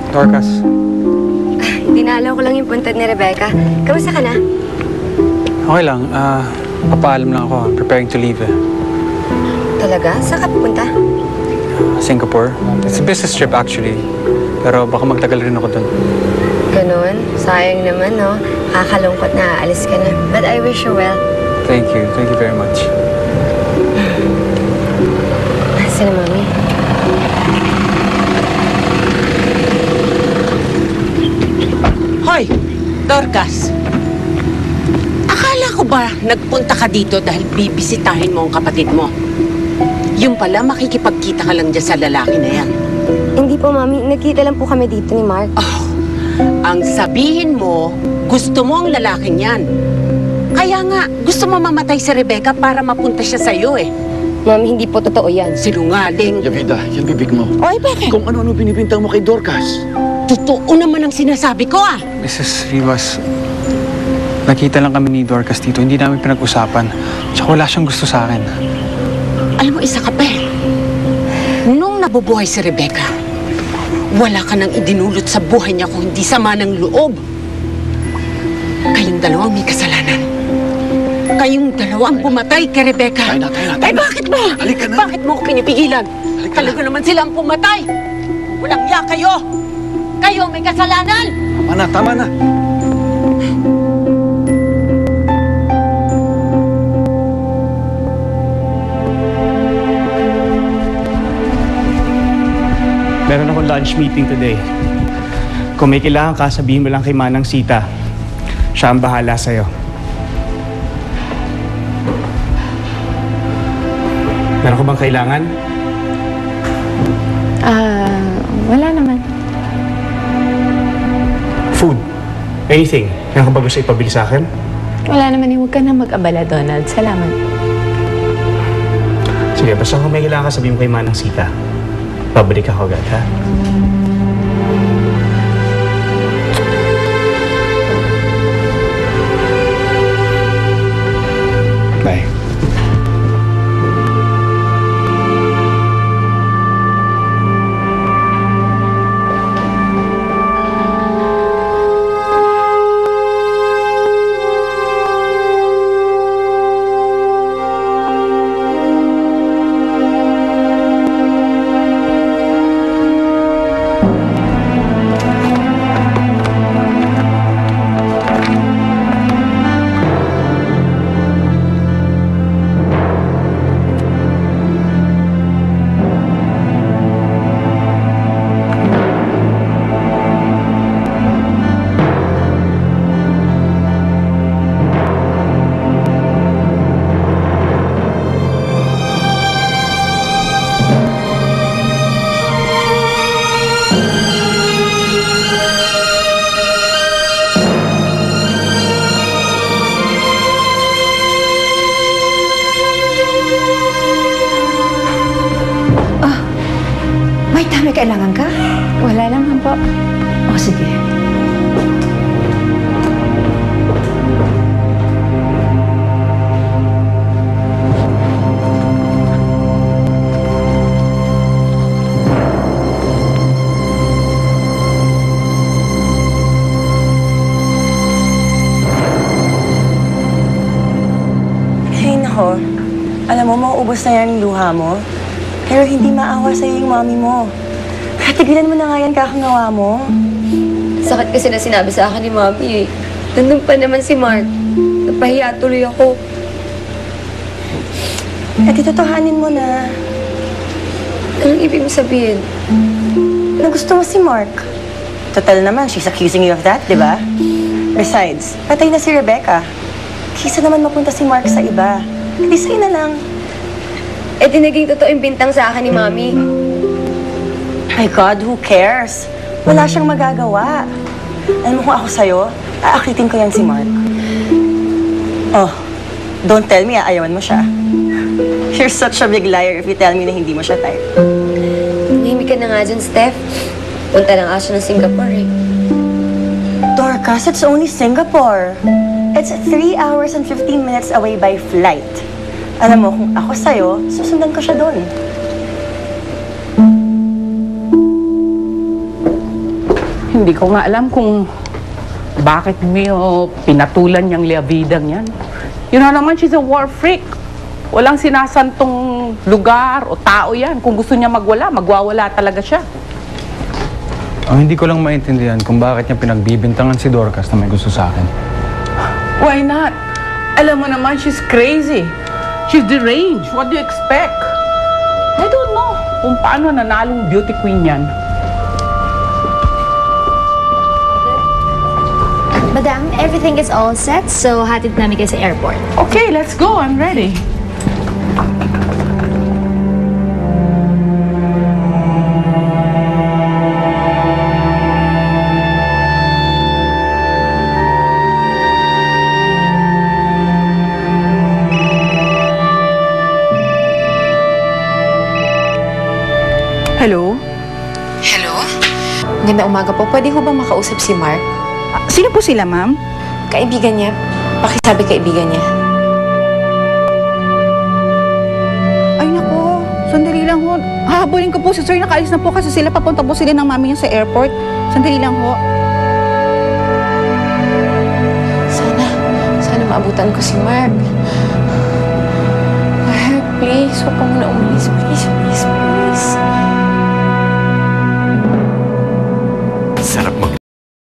Dorcas. Dinalaw ko lang yung puntad ni Rebecca. Kamusta ka na? Okay lang. Papaalam lang ako. I'm preparing to leave eh. Talaga? Saan ka pupunta? Singapore. It's a business trip actually. Pero baka magtagal rin ako dun. Ganon? Sayang naman, no? Kakalungkot na aalis ka na. But I wish you well. Thank you. Thank you very much. Sino, Mami? Hoy, Dorcas. Akala ko ba nagpunta ka dito dahil bibisitahin mo ang kapatid mo? Yung pala, makikipagkita ka lang dyan sa lalaki na yan. Hindi po, Mami. Nagkita lang po kami dito ni Mark. Oh, ang sabihin mo, gusto mo ang lalaking yan. Kaya nga, gusto mo mamatay si Rebecca para mapunta siya sa'yo eh. Mami, hindi po totoo yan. Sinungaling. Yavida, yan bibig mo. Oy, bakit? Kung ano-ano binibintang mo kay Dorcas. Totoo naman ang sinasabi ko ah. Mrs. Rivas, nakita lang kami ni Dorcas dito. Hindi namin pinag-usapan. Tsaka wala siyang gusto sa akin. Alam mo, isa ka pa eh. Nung nabubuhay si Rebecca, wala ka nang idinulot sa buhay niya kung hindi sama ng loob. Kayong dalawang may kasalanan. Kayong dalawang pumatay kay Rebecca. Tayo na, tayo na, tayo Ay, na. bakit ba? Halika na. Bakit mo ko pinipigilan? Halika Talaga na. naman silang pumatay. Walang ya kayo. Kayo may kasalanan. Tama na, tama na. Meron akong lunch meeting today. Kung may kailangan ka, sabihin mo lang kay Manang Sita. Siya ang bahala sa'yo. Meron ko bang kailangan? Wala naman. Food. Anything. Meron ka ba gusto ipabili sa akin? Wala naman. Huwag ka na mag-abala, Donald. Salamat. Sige, basta kung may kailangan ka, sabihin mo kay Manang Sita. Pabalik ako agad, ha? Bye. May kailangan ka? Wala naman po. O, sige. Hey, nako. Alam mo, mauubos na yan yung luha mo. Pero hindi maawa sa'yo yung mami mo. Tigilan mo na nga yan kakangawa mo. Sakit kasi na sinabi sa akin ni Mami eh. Nandun pa naman si Mark. Napahiya tuloy ako. At itotohanin mo na Anong ibig mo sabihin? na gusto mo si Mark. Total naman, she's accusing you of that, di ba? Besides, patay na si Rebecca. Kisa naman mapunta si Mark sa iba. Di sa'yo na lang. Eh, di naging totoo yung bintang sa akin ni Mami. My God, who cares? Wala siyang magagawa. Alam mo kung ako sa'yo, aaklitin ko yan si Mark. Oh, don't tell me aayawan mo siya. You're such a big liar if you tell me na hindi mo siya type. Mahimik ka na nga dyan, Steph. Punta lang ako ng Singapore eh. Dorcas, it's only Singapore. It's 3 hours and 15 minutes away by flight. Alam mo, kung ako sa'yo, susundan ko siya doon. Hindi ko nga alam kung bakit mo pinatulan niyang liabidang yan. You know naman, she's a war freak. Walang sinasantong lugar o tao yan. Kung gusto niya magwala, magwawala talaga siya. Ang hindi ko lang maintindihan kung bakit niya pinagbibintangan si Dorcas na may gusto sa akin. Why not? Alam mo naman, she's crazy. She's deranged. What do you expect? I don't know kung paano nanalong beauty queen yan. Madam, everything is all set, so hatid namin kayo sa airport. Okay, let's go. I'm ready. Hello? Hello? Magandang umaga po. Pwede ho bang makausap si Mark? Sino po sila, ma'am? Kaibigan niya. Pakisabi kaibigan niya. Ay, nako. Sandali lang ho. Hahabulin ko po si sir. Nakaalis na po kasi sila. Papunta po sila ng mami niya sa airport. Sandali lang ho. Sana maabutan ko si Mark. Mark, please. Huwag ka muna umalis. Please, please, please.